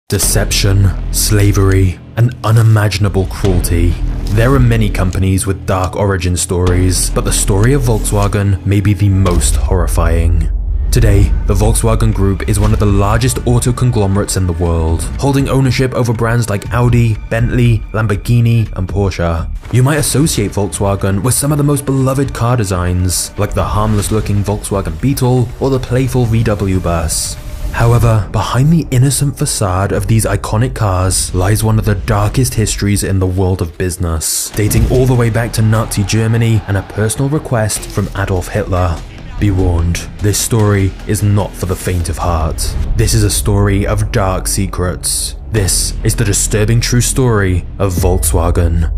Deception, slavery, and unimaginable cruelty. There are many companies with dark origin stories, but the story of Volkswagen may be the most horrifying. Today, the Volkswagen Group is one of the largest auto conglomerates in the world, holding ownership over brands like Audi, Bentley, Lamborghini, and Porsche. You might associate Volkswagen with some of the most beloved car designs, like the harmless-looking Volkswagen Beetle or the playful VW bus. However, behind the innocent facade of these iconic cars lies one of the darkest histories in the world of business, dating all the way back to Nazi Germany and a personal request from Adolf Hitler. Be warned, this story is not for the faint of heart. This is a story of dark secrets. This is the disturbing true story of Volkswagen.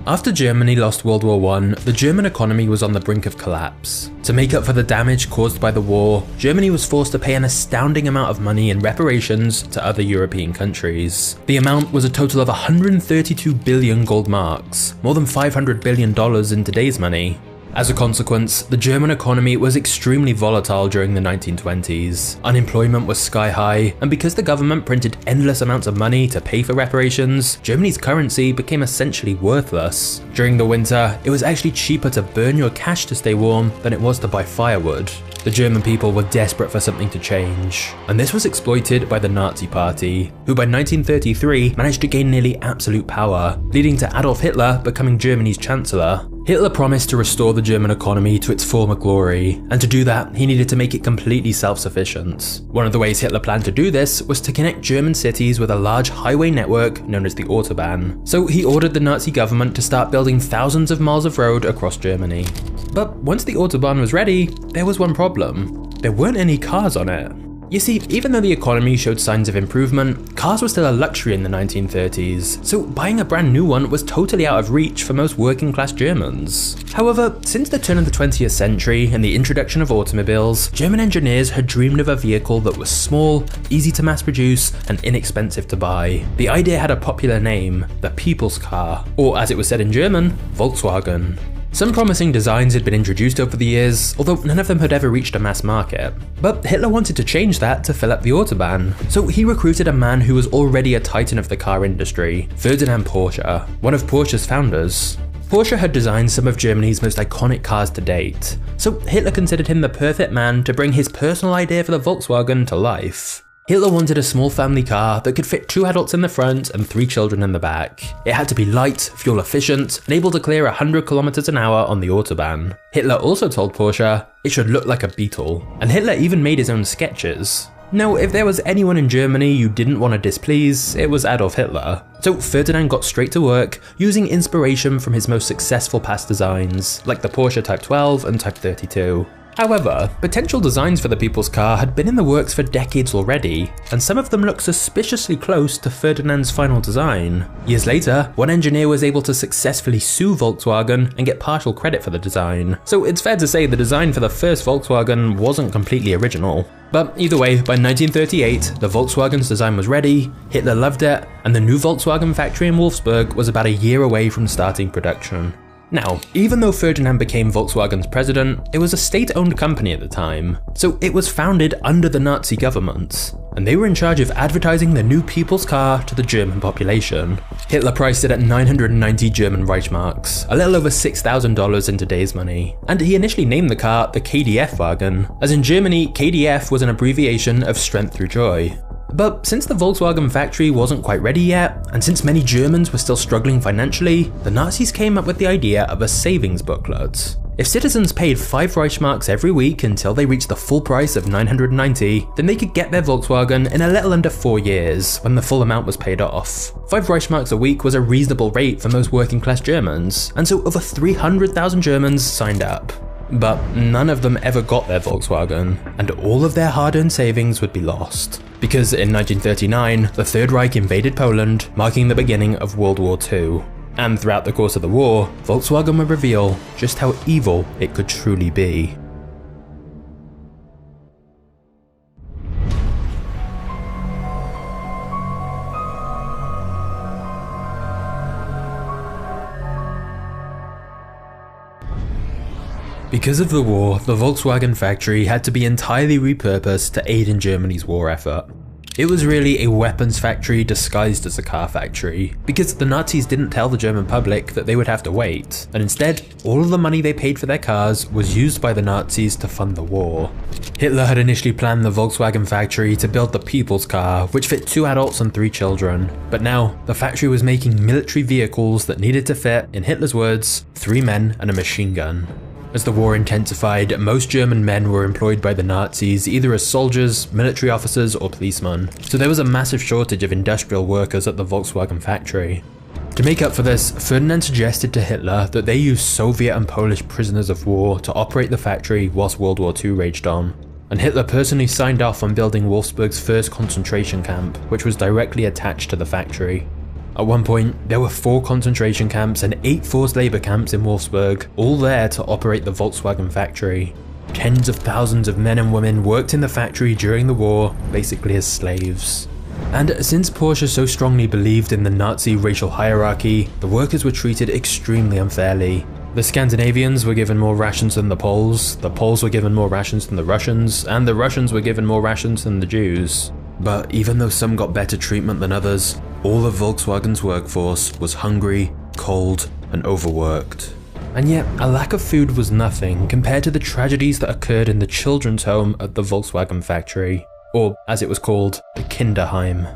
After Germany lost World War I, the German economy was on the brink of collapse. To make up for the damage caused by the war, Germany was forced to pay an astounding amount of money in reparations to other European countries. The amount was a total of 132 billion gold marks, more than $500 billion in today's money. As a consequence, the German economy was extremely volatile during the 1920s. Unemployment was sky high, and because the government printed endless amounts of money to pay for reparations, Germany's currency became essentially worthless. During the winter, it was actually cheaper to burn your cash to stay warm than it was to buy firewood. The German people were desperate for something to change, and this was exploited by the Nazi Party, who by 1933 managed to gain nearly absolute power, leading to Adolf Hitler becoming Germany's chancellor. Hitler promised to restore the German economy to its former glory, and to do that, he needed to make it completely self-sufficient. One of the ways Hitler planned to do this was to connect German cities with a large highway network known as the Autobahn. So he ordered the Nazi government to start building thousands of miles of road across Germany. But once the Autobahn was ready, there was one problem. There weren't any cars on it. You see, even though the economy showed signs of improvement, cars were still a luxury in the 1930s, so buying a brand new one was totally out of reach for most working class Germans. However, since the turn of the 20th century and the introduction of automobiles, German engineers had dreamed of a vehicle that was small, easy to mass produce, and inexpensive to buy. The idea had a popular name, the people's car, or as it was said in German, Volkswagen. Some promising designs had been introduced over the years, although none of them had ever reached a mass market. But Hitler wanted to change that to fill up the Autobahn, so he recruited a man who was already a titan of the car industry, Ferdinand Porsche, one of Porsche's founders. Porsche had designed some of Germany's most iconic cars to date, so Hitler considered him the perfect man to bring his personal idea for the Volkswagen to life. Hitler wanted a small family car that could fit 2 adults in the front and 3 children in the back. It had to be light, fuel efficient, and able to clear 100 kilometers an hour on the Autobahn. Hitler also told Porsche it should look like a Beetle, and Hitler even made his own sketches. Now, if there was anyone in Germany you didn't want to displease, it was Adolf Hitler. So Ferdinand got straight to work, using inspiration from his most successful past designs, like the Porsche Type 12 and Type 32. However, potential designs for the people's car had been in the works for decades already, and some of them looked suspiciously close to Ferdinand's final design. Years later, one engineer was able to successfully sue Volkswagen and get partial credit for the design, so it's fair to say the design for the first Volkswagen wasn't completely original. But either way, by 1938, the Volkswagen's design was ready, Hitler loved it, and the new Volkswagen factory in Wolfsburg was about a year away from starting production. Now, even though Ferdinand became Volkswagen's president, it was a state-owned company at the time, so it was founded under the Nazi government, and they were in charge of advertising the new people's car to the German population. Hitler priced it at 990 German Reichsmarks, a little over $6,000 in today's money, and he initially named the car the KDF wagon, as in Germany, KDF was an abbreviation of strength through joy. But since the Volkswagen factory wasn't quite ready yet, and since many Germans were still struggling financially, the Nazis came up with the idea of a savings booklet. If citizens paid 5 Reichsmarks every week until they reached the full price of 990, then they could get their Volkswagen in a little under 4 years, when the full amount was paid off. 5 Reichsmarks a week was a reasonable rate for most working class Germans, and so over 300,000 Germans signed up. But none of them ever got their Volkswagen, and all of their hard-earned savings would be lost. Because in 1939, the Third Reich invaded Poland, marking the beginning of World War II. And throughout the course of the war, Volkswagen would reveal just how evil it could truly be. Because of the war, the Volkswagen factory had to be entirely repurposed to aid in Germany's war effort. It was really a weapons factory disguised as a car factory, because the Nazis didn't tell the German public that they would have to wait, and instead, all of the money they paid for their cars was used by the Nazis to fund the war. Hitler had initially planned the Volkswagen factory to build the people's car, which fit 2 adults and 3 children, but now, the factory was making military vehicles that needed to fit, in Hitler's words, 3 men and a machine gun. As the war intensified, most German men were employed by the Nazis either as soldiers, military officers, or policemen, so there was a massive shortage of industrial workers at the Volkswagen factory. To make up for this, Ferdinand suggested to Hitler that they use Soviet and Polish prisoners of war to operate the factory whilst World War II raged on, and Hitler personally signed off on building Wolfsburg's first concentration camp, which was directly attached to the factory. At one point, there were 4 concentration camps and 8 forced labour camps in Wolfsburg, all there to operate the Volkswagen factory. Tens of thousands of men and women worked in the factory during the war, basically as slaves. And since Porsche so strongly believed in the Nazi racial hierarchy, the workers were treated extremely unfairly. The Scandinavians were given more rations than the Poles were given more rations than the Russians, and the Russians were given more rations than the Jews. But even though some got better treatment than others, all of Volkswagen's workforce was hungry, cold, and overworked. And yet, a lack of food was nothing compared to the tragedies that occurred in the children's home at the Volkswagen factory, or as it was called, the Kinderheim.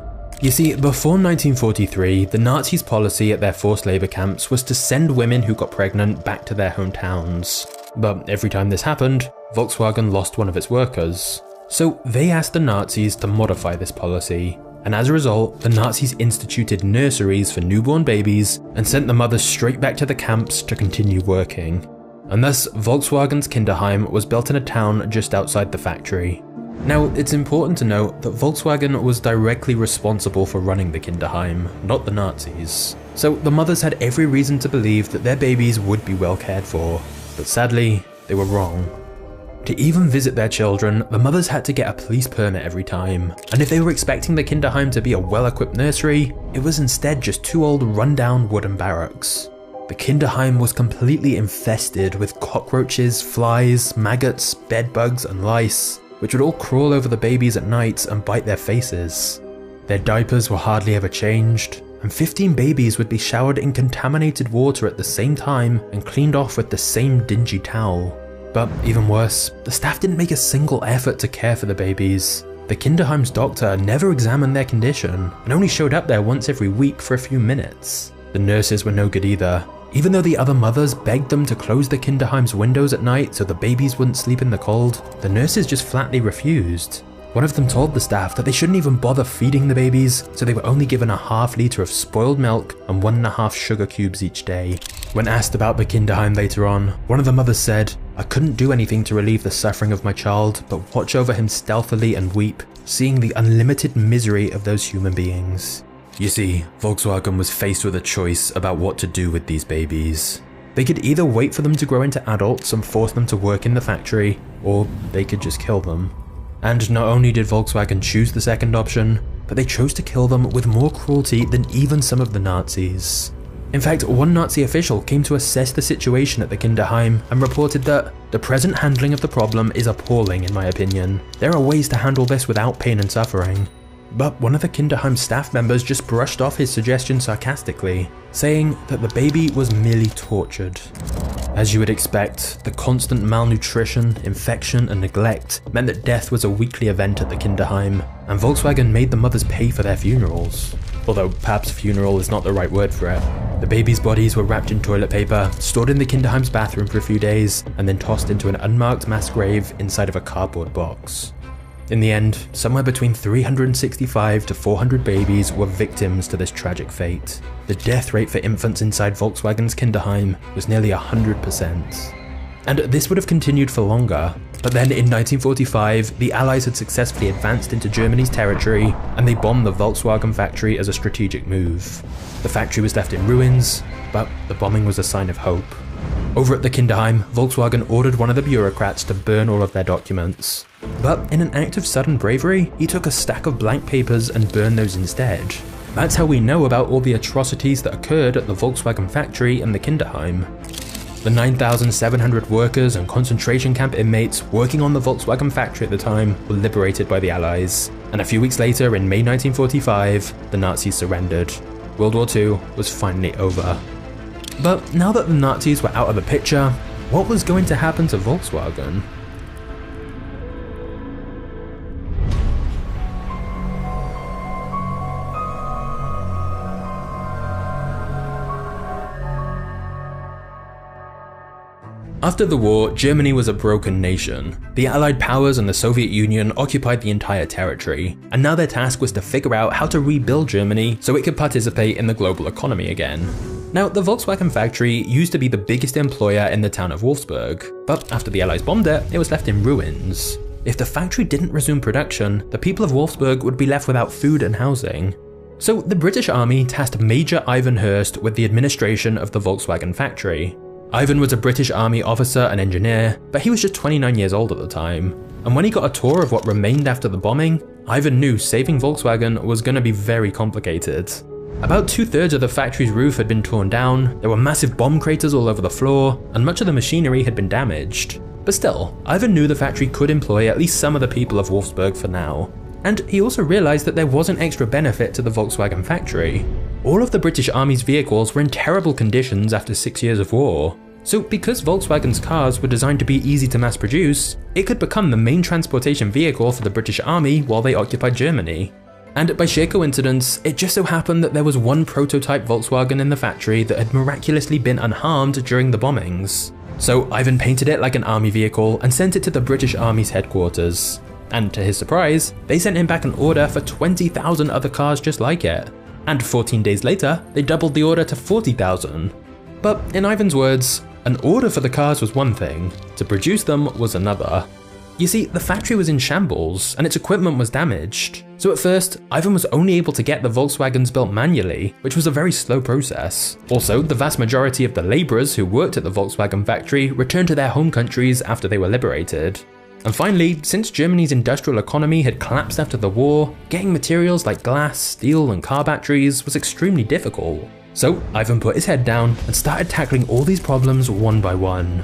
You see, before 1943, the Nazis' policy at their forced labour camps was to send women who got pregnant back to their hometowns. But every time this happened, Volkswagen lost one of its workers. So they asked the Nazis to modify this policy, and as a result, the Nazis instituted nurseries for newborn babies and sent the mothers straight back to the camps to continue working. And thus, Volkswagen's Kinderheim was built in a town just outside the factory. Now, it's important to note that Volkswagen was directly responsible for running the Kinderheim, not the Nazis. So the mothers had every reason to believe that their babies would be well cared for, but sadly, they were wrong. To even visit their children, the mothers had to get a police permit every time, and if they were expecting the Kinderheim to be a well-equipped nursery, it was instead just 2 old run-down wooden barracks. The Kinderheim was completely infested with cockroaches, flies, maggots, bedbugs, and lice, which would all crawl over the babies at night and bite their faces. Their diapers were hardly ever changed, and 15 babies would be showered in contaminated water at the same time and cleaned off with the same dingy towel. But even worse, the staff didn't make a single effort to care for the babies. The Kinderheim's doctor never examined their condition and only showed up there once every week for a few minutes. The nurses were no good either. Even though the other mothers begged them to close the Kinderheim's windows at night so the babies wouldn't sleep in the cold, the nurses just flatly refused. One of them told the staff that they shouldn't even bother feeding the babies, so they were only given a ½ liter of spoiled milk and 1½ sugar cubes each day. When asked about the Kinderheim later on, one of the mothers said, "I couldn't do anything to relieve the suffering of my child, but watch over him stealthily and weep, seeing the unlimited misery of those human beings." You see, Volkswagen was faced with a choice about what to do with these babies. They could either wait for them to grow into adults and force them to work in the factory, or they could just kill them. And not only did Volkswagen choose the second option, but they chose to kill them with more cruelty than even some of the Nazis. In fact, one Nazi official came to assess the situation at the Kinderheim and reported that the present handling of the problem is appalling in my opinion. There are ways to handle this without pain and suffering. But one of the Kinderheim staff members just brushed off his suggestion sarcastically, saying that the baby was merely tortured. As you would expect, the constant malnutrition, infection and neglect meant that death was a weekly event at the Kinderheim, and Volkswagen made the mothers pay for their funerals. Although perhaps funeral is not the right word for it. The babies' bodies were wrapped in toilet paper, stored in the Kinderheim's bathroom for a few days, and then tossed into an unmarked mass grave inside of a cardboard box. In the end, somewhere between 365 to 400 babies were victims to this tragic fate. The death rate for infants inside Volkswagen's Kinderheim was nearly 100%. And this would have continued for longer, but then in 1945, the Allies had successfully advanced into Germany's territory and they bombed the Volkswagen factory as a strategic move. The factory was left in ruins, but the bombing was a sign of hope. Over at the Kinderheim, Volkswagen ordered one of the bureaucrats to burn all of their documents. But in an act of sudden bravery, he took a stack of blank papers and burned those instead. That's how we know about all the atrocities that occurred at the Volkswagen factory and the Kinderheim. The 9,700 workers and concentration camp inmates working on the Volkswagen factory at the time were liberated by the Allies, and a few weeks later, in May 1945, the Nazis surrendered. World War II was finally over. But now that the Nazis were out of the picture, what was going to happen to Volkswagen? After the war, Germany was a broken nation. The Allied powers and the Soviet Union occupied the entire territory, and now their task was to figure out how to rebuild Germany so it could participate in the global economy again. Now, the Volkswagen factory used to be the biggest employer in the town of Wolfsburg, but after the Allies bombed it, it was left in ruins. If the factory didn't resume production, the people of Wolfsburg would be left without food and housing. So the British Army tasked Major Ivan Hurst with the administration of the Volkswagen factory. Ivan was a British Army officer and engineer, but he was just 29 years old at the time. And when he got a tour of what remained after the bombing, Ivan knew saving Volkswagen was going to be very complicated. About 2/3 of the factory's roof had been torn down, there were massive bomb craters all over the floor, and much of the machinery had been damaged. But still, Ivan knew the factory could employ at least some of the people of Wolfsburg for now. And he also realized that there was an extra benefit to the Volkswagen factory. All of the British Army's vehicles were in terrible conditions after 6 years of war. So because Volkswagen's cars were designed to be easy to mass produce, it could become the main transportation vehicle for the British Army while they occupied Germany. And by sheer coincidence, it just so happened that there was one prototype Volkswagen in the factory that had miraculously been unharmed during the bombings. So Ivan painted it like an army vehicle and sent it to the British Army's headquarters. And to his surprise, they sent him back an order for 20,000 other cars just like it. And 14 days later, they doubled the order to 40,000. But in Ivan's words, an order for the cars was one thing, to produce them was another. You see, the factory was in shambles and its equipment was damaged. So at first, Ivan was only able to get the Volkswagens built manually, which was a very slow process. Also, the vast majority of the labourers who worked at the Volkswagen factory returned to their home countries after they were liberated. And finally, since Germany's industrial economy had collapsed after the war, getting materials like glass, steel and car batteries was extremely difficult. So Ivan put his head down and started tackling all these problems one by one.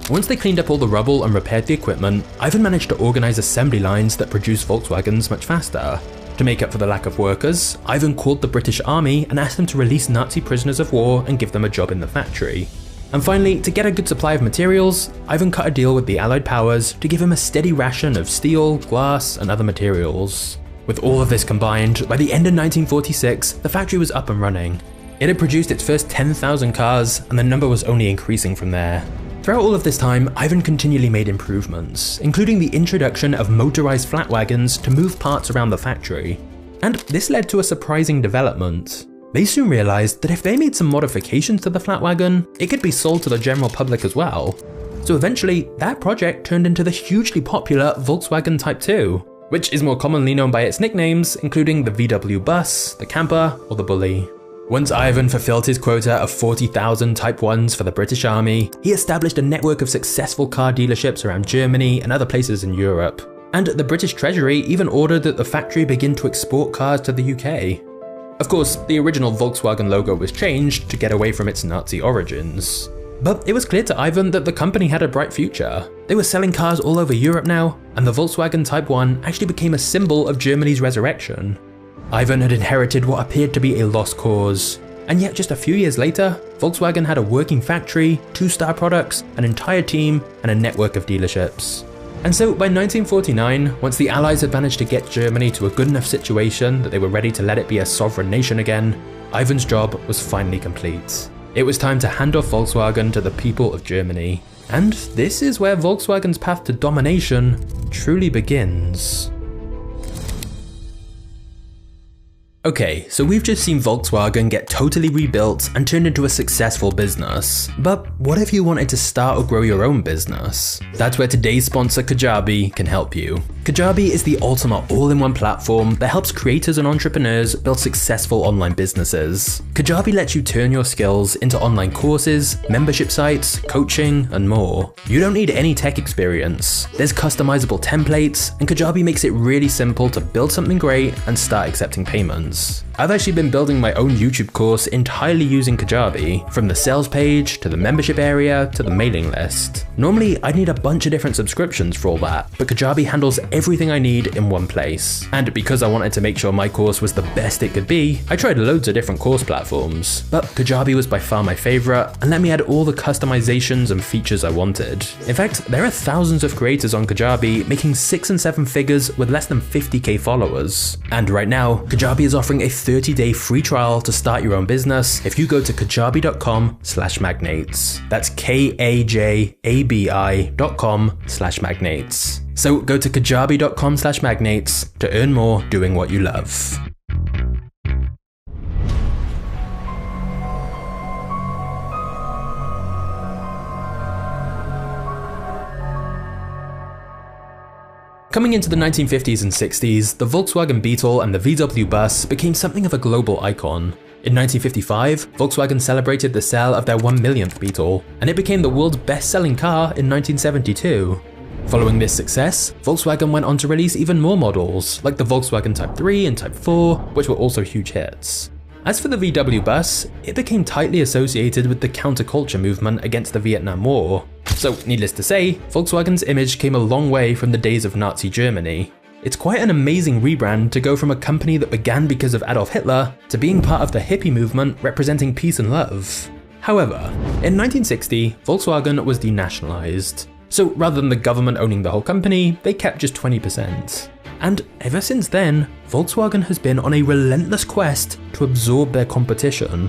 Once they cleaned up all the rubble and repaired the equipment, Ivan managed to organise assembly lines that produced Volkswagens much faster. To make up for the lack of workers, Ivan called the British Army and asked them to release Nazi prisoners of war and give them a job in the factory. And finally, to get a good supply of materials, Ivan cut a deal with the Allied powers to give him a steady ration of steel, glass and other materials. With all of this combined, by the end of 1946, the factory was up and running. It had produced its first 10,000 cars, and the number was only increasing from there. Throughout all of this time, Ivan continually made improvements, including the introduction of motorized flat wagons to move parts around the factory. And this led to a surprising development. They soon realized that if they made some modifications to the flat wagon, it could be sold to the general public as well. So eventually, that project turned into the hugely popular Volkswagen Type 2, which is more commonly known by its nicknames, including the VW Bus, the Camper, or the Bully. Once Ivan fulfilled his quota of 40,000 Type 1s for the British Army, he established a network of successful car dealerships around Germany and other places in Europe. And the British Treasury even ordered that the factory begin to export cars to the UK. Of course, the original Volkswagen logo was changed to get away from its Nazi origins. But it was clear to Ivan that the company had a bright future. They were selling cars all over Europe now, and the Volkswagen Type 1 actually became a symbol of Germany's resurrection. Ivan had inherited what appeared to be a lost cause, and yet just a few years later, Volkswagen had a working factory, 2-star products, an entire team, and a network of dealerships. And so by 1949, once the Allies had managed to get Germany to a good enough situation that they were ready to let it be a sovereign nation again, Ivan's job was finally complete. It was time to hand off Volkswagen to the people of Germany. And this is where Volkswagen's path to domination truly begins. Okay, so we've just seen Volkswagen get totally rebuilt and turned into a successful business. But what if you wanted to start or grow your own business? That's where today's sponsor Kajabi can help you. Kajabi is the ultimate all-in-one platform that helps creators and entrepreneurs build successful online businesses. Kajabi lets you turn your skills into online courses, membership sites, coaching, and more. You don't need any tech experience. There's customizable templates, and Kajabi makes it really simple to build something great and start accepting payments. I've actually been building my own YouTube course entirely using Kajabi, from the sales page to the membership area to the mailing list. Normally, I'd need a bunch of different subscriptions for all that, but Kajabi handles everything I need in one place. And because I wanted to make sure my course was the best it could be, I tried loads of different course platforms, but Kajabi was by far my favorite and let me add all the customizations and features I wanted. In fact, there are thousands of creators on Kajabi making 6 and 7 figures with less than 50k followers. And right now, Kajabi is offering a 30-day free trial to start your own business if you go to kajabi.com/magnates. That's kajabi.com/magnates. So go to kajabi.com/magnates to earn more doing what you love. Coming into the 1950s and 60s, the Volkswagen Beetle and the VW bus became something of a global icon. In 1955, Volkswagen celebrated the sale of their 1 millionth Beetle, and it became the world's best-selling car in 1972. Following this success, Volkswagen went on to release even more models, like the Volkswagen Type 3 and Type 4, which were also huge hits. As for the VW bus, it became tightly associated with the counterculture movement against the Vietnam War. So, needless to say, Volkswagen's image came a long way from the days of Nazi Germany. It's quite an amazing rebrand to go from a company that began because of Adolf Hitler to being part of the hippie movement representing peace and love. However, in 1960, Volkswagen was denationalized. So rather than the government owning the whole company, they kept just 20%. And ever since then, Volkswagen has been on a relentless quest to absorb their competition.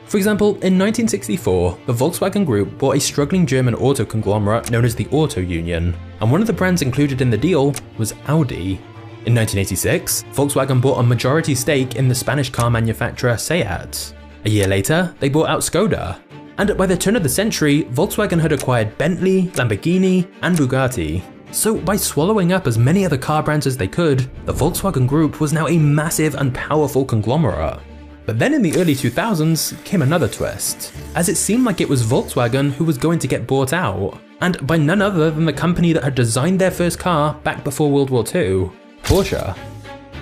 For example, in 1964, the Volkswagen Group bought a struggling German auto conglomerate known as the Auto Union, and one of the brands included in the deal was Audi. In 1986, Volkswagen bought a majority stake in the Spanish car manufacturer Seat. A year later, they bought out Skoda. And by the turn of the century, Volkswagen had acquired Bentley, Lamborghini, and Bugatti. So by swallowing up as many other car brands as they could, the Volkswagen Group was now a massive and powerful conglomerate. But then in the early 2000s came another twist, as it seemed like it was Volkswagen who was going to get bought out, and by none other than the company that had designed their first car back before World War II, Porsche.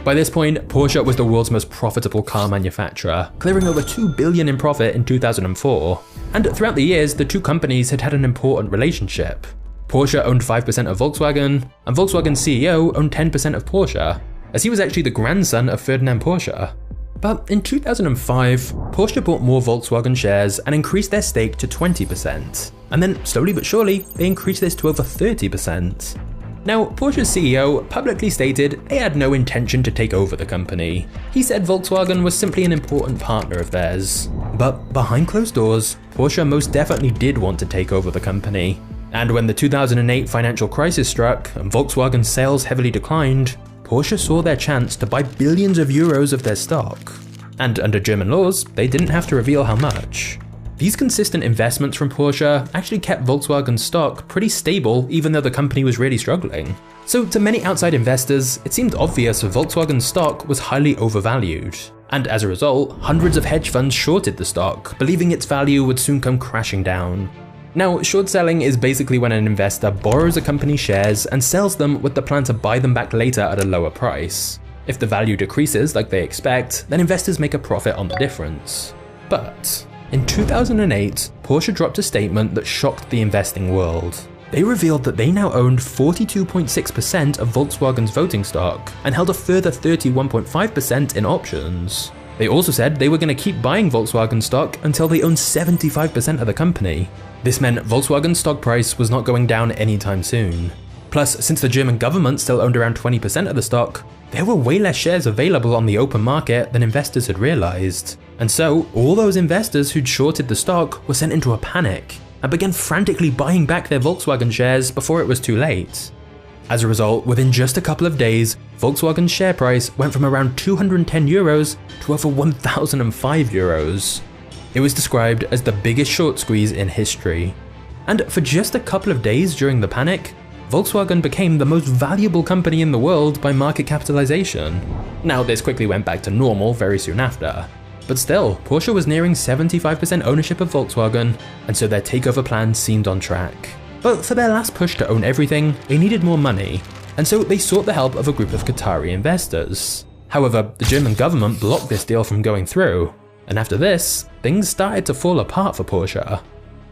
By this point, Porsche was the world's most profitable car manufacturer, clearing over $2 billion in profit in 2004. And throughout the years, the two companies had had an important relationship. Porsche owned 5% of Volkswagen, and Volkswagen's CEO owned 10% of Porsche, as he was actually the grandson of Ferdinand Porsche. But in 2005, Porsche bought more Volkswagen shares and increased their stake to 20%. And then, slowly but surely, they increased this to over 30%. Now, Porsche's CEO publicly stated they had no intention to take over the company. He said Volkswagen was simply an important partner of theirs. But behind closed doors, Porsche most definitely did want to take over the company. And when the 2008 financial crisis struck and Volkswagen's sales heavily declined, Porsche saw their chance to buy billions of euros of their stock. And under German laws, they didn't have to reveal how much. These consistent investments from Porsche actually kept Volkswagen's stock pretty stable even though the company was really struggling. So to many outside investors, it seemed obvious Volkswagen's stock was highly overvalued. And as a result, hundreds of hedge funds shorted the stock, believing its value would soon come crashing down. Now, short selling is basically when an investor borrows a company's shares and sells them with the plan to buy them back later at a lower price. If the value decreases like they expect, then investors make a profit on the difference. But in 2008, Porsche dropped a statement that shocked the investing world. They revealed that they now owned 42.6% of Volkswagen's voting stock and held a further 31.5% in options. They also said they were going to keep buying Volkswagen stock until they owned 75% of the company. This meant Volkswagen's stock price was not going down anytime soon. Plus, since the German government still owned around 20% of the stock, there were way less shares available on the open market than investors had realized. And so, all those investors who'd shorted the stock were sent into a panic and began frantically buying back their Volkswagen shares before it was too late. As a result, within just a couple of days, Volkswagen's share price went from around 210 euros to over 1005 euros. It was described as the biggest short squeeze in history. And for just a couple of days during the panic, Volkswagen became the most valuable company in the world by market capitalization. Now, this quickly went back to normal very soon after. But still, Porsche was nearing 75% ownership of Volkswagen, and so their takeover plan seemed on track. But for their last push to own everything, they needed more money, and so they sought the help of a group of Qatari investors. However, the German government blocked this deal from going through, and after this, things started to fall apart for Porsche.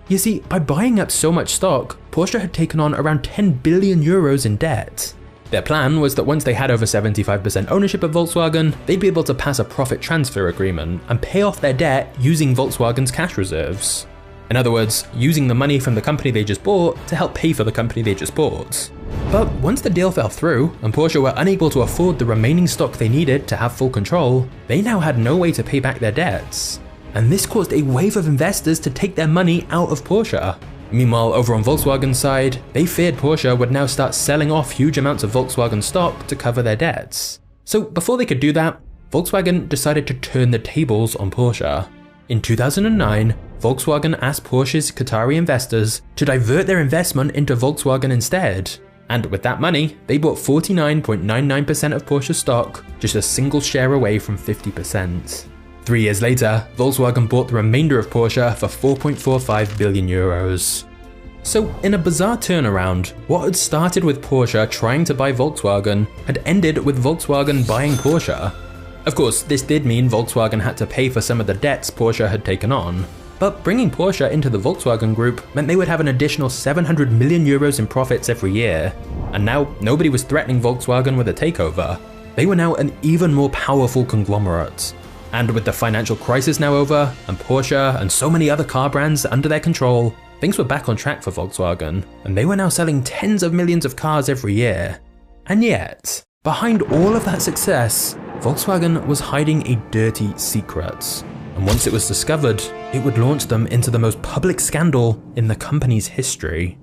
You see, by buying up so much stock, Porsche had taken on around 10 billion euros in debt. Their plan was that once they had over 75% ownership of Volkswagen, they'd be able to pass a profit transfer agreement and pay off their debt using Volkswagen's cash reserves. In other words, using the money from the company they just bought to help pay for the company they just bought. But once the deal fell through and Porsche were unable to afford the remaining stock they needed to have full control, they now had no way to pay back their debts. And this caused a wave of investors to take their money out of Porsche. Meanwhile, over on Volkswagen's side, they feared Porsche would now start selling off huge amounts of Volkswagen stock to cover their debts. So before they could do that, Volkswagen decided to turn the tables on Porsche. In 2009, Volkswagen asked Porsche's Qatari investors to divert their investment into Volkswagen instead. And with that money, they bought 49.99% of Porsche's stock, just a single share away from 50%. 3 years later, Volkswagen bought the remainder of Porsche for 4.45 billion euros. So in a bizarre turnaround, what had started with Porsche trying to buy Volkswagen had ended with Volkswagen buying Porsche. Of course, this did mean Volkswagen had to pay for some of the debts Porsche had taken on, but bringing Porsche into the Volkswagen group meant they would have an additional 700 million euros in profits every year. And now nobody was threatening Volkswagen with a takeover. They were now an even more powerful conglomerate. And with the financial crisis now over, and Porsche and so many other car brands under their control, things were back on track for Volkswagen, and they were now selling tens of millions of cars every year. And yet, behind all of that success, Volkswagen was hiding a dirty secret. And once it was discovered, it would launch them into the most public scandal in the company's history.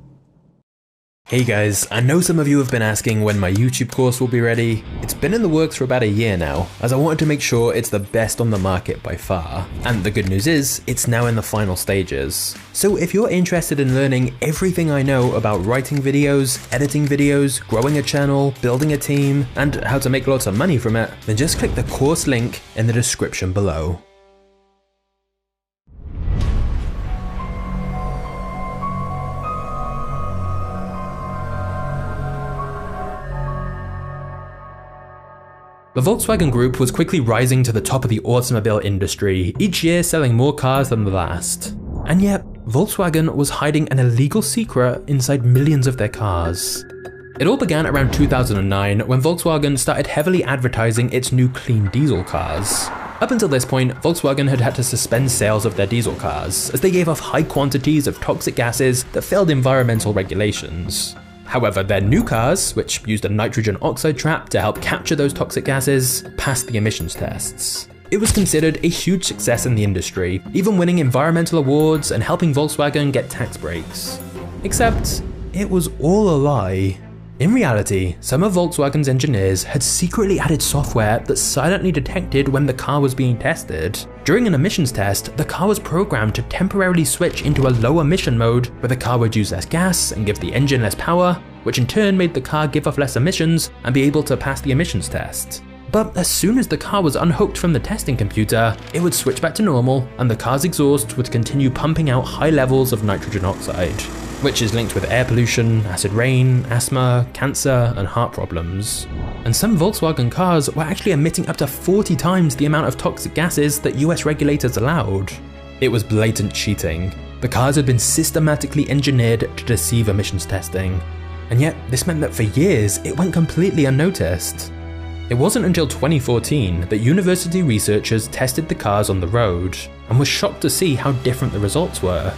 Hey guys, I know some of you have been asking when my YouTube course will be ready. It's been in the works for about a year now, as I wanted to make sure it's the best on the market by far. And the good news is, it's now in the final stages. So if you're interested in learning everything I know about writing videos, editing videos, growing a channel, building a team, and how to make lots of money from it, then just click the course link in the description below. The Volkswagen Group was quickly rising to the top of the automobile industry, each year selling more cars than the last. And yet, Volkswagen was hiding an illegal secret inside millions of their cars. It all began around 2009 when Volkswagen started heavily advertising its new clean diesel cars. Up until this point, Volkswagen had to suspend sales of their diesel cars, as they gave off high quantities of toxic gases that failed environmental regulations. However, their new cars, which used a nitrogen oxide trap to help capture those toxic gases, passed the emissions tests. It was considered a huge success in the industry, even winning environmental awards and helping Volkswagen get tax breaks. Except, it was all a lie. In reality, some of Volkswagen's engineers had secretly added software that silently detected when the car was being tested. During an emissions test, the car was programmed to temporarily switch into a low emission mode where the car would use less gas and give the engine less power, which in turn made the car give off less emissions and be able to pass the emissions test. But as soon as the car was unhooked from the testing computer, it would switch back to normal and the car's exhaust would continue pumping out high levels of nitrogen oxide, which is linked with air pollution, acid rain, asthma, cancer, and heart problems. And some Volkswagen cars were actually emitting up to 40 times the amount of toxic gases that US regulators allowed. It was blatant cheating. The cars had been systematically engineered to deceive emissions testing. And yet, this meant that for years, it went completely unnoticed. It wasn't until 2014 that university researchers tested the cars on the road, and were shocked to see how different the results were.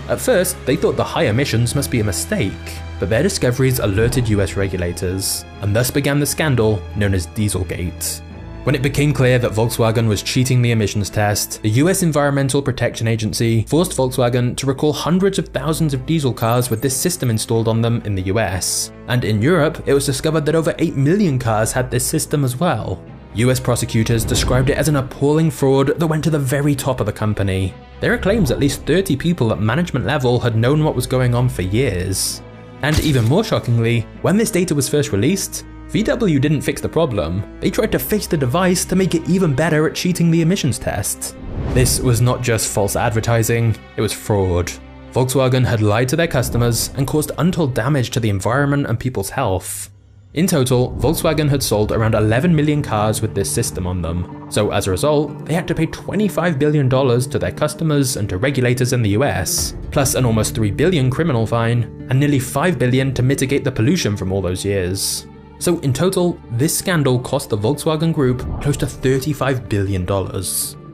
At first, they thought the high emissions must be a mistake, but their discoveries alerted US regulators, and thus began the scandal known as Dieselgate. When it became clear that Volkswagen was cheating the emissions test, the US Environmental Protection Agency forced Volkswagen to recall hundreds of thousands of diesel cars with this system installed on them in the US. And in Europe, it was discovered that over 8 million cars had this system as well. US prosecutors described it as an appalling fraud that went to the very top of the company. There are claims at least 30 people at management level had known what was going on for years. And even more shockingly, when this data was first released, VW didn't fix the problem. They tried to fix the device to make it even better at cheating the emissions test. This was not just false advertising, it was fraud. Volkswagen had lied to their customers and caused untold damage to the environment and people's health. In total, Volkswagen had sold around 11 million cars with this system on them, so as a result, they had to pay $25 billion to their customers and to regulators in the US, plus an almost $3 billion criminal fine, and nearly $5 billion to mitigate the pollution from all those years. So in total, this scandal cost the Volkswagen Group close to $35 billion.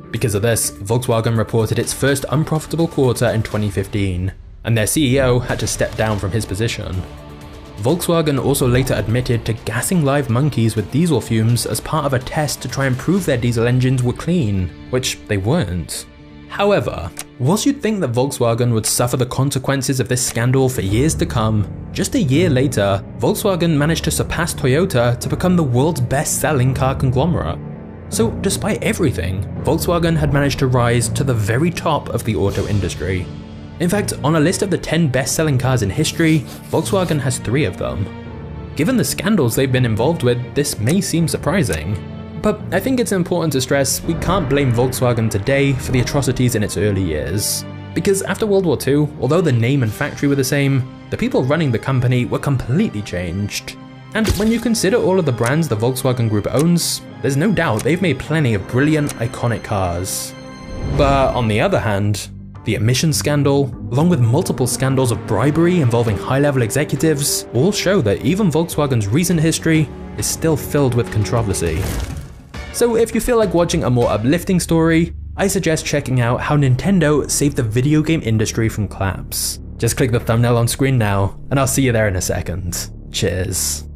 Because of this, Volkswagen reported its first unprofitable quarter in 2015, and their CEO had to step down from his position. Volkswagen also later admitted to gassing live monkeys with diesel fumes as part of a test to try and prove their diesel engines were clean, which they weren't. However, whilst you'd think that Volkswagen would suffer the consequences of this scandal for years to come, just a year later, Volkswagen managed to surpass Toyota to become the world's best-selling car conglomerate. So despite everything, Volkswagen had managed to rise to the very top of the auto industry. In fact, on a list of the 10 best-selling cars in history, Volkswagen has 3 of them. Given the scandals they've been involved with, this may seem surprising. But I think it's important to stress we can't blame Volkswagen today for the atrocities in its early years. Because after World War II, although the name and factory were the same, the people running the company were completely changed. And when you consider all of the brands the Volkswagen Group owns, there's no doubt they've made plenty of brilliant, iconic cars. But on the other hand, the emissions scandal, along with multiple scandals of bribery involving high-level executives, all show that even Volkswagen's recent history is still filled with controversy. So if you feel like watching a more uplifting story, I suggest checking out how Nintendo saved the video game industry from collapse. Just click the thumbnail on screen now, and I'll see you there in a second. Cheers.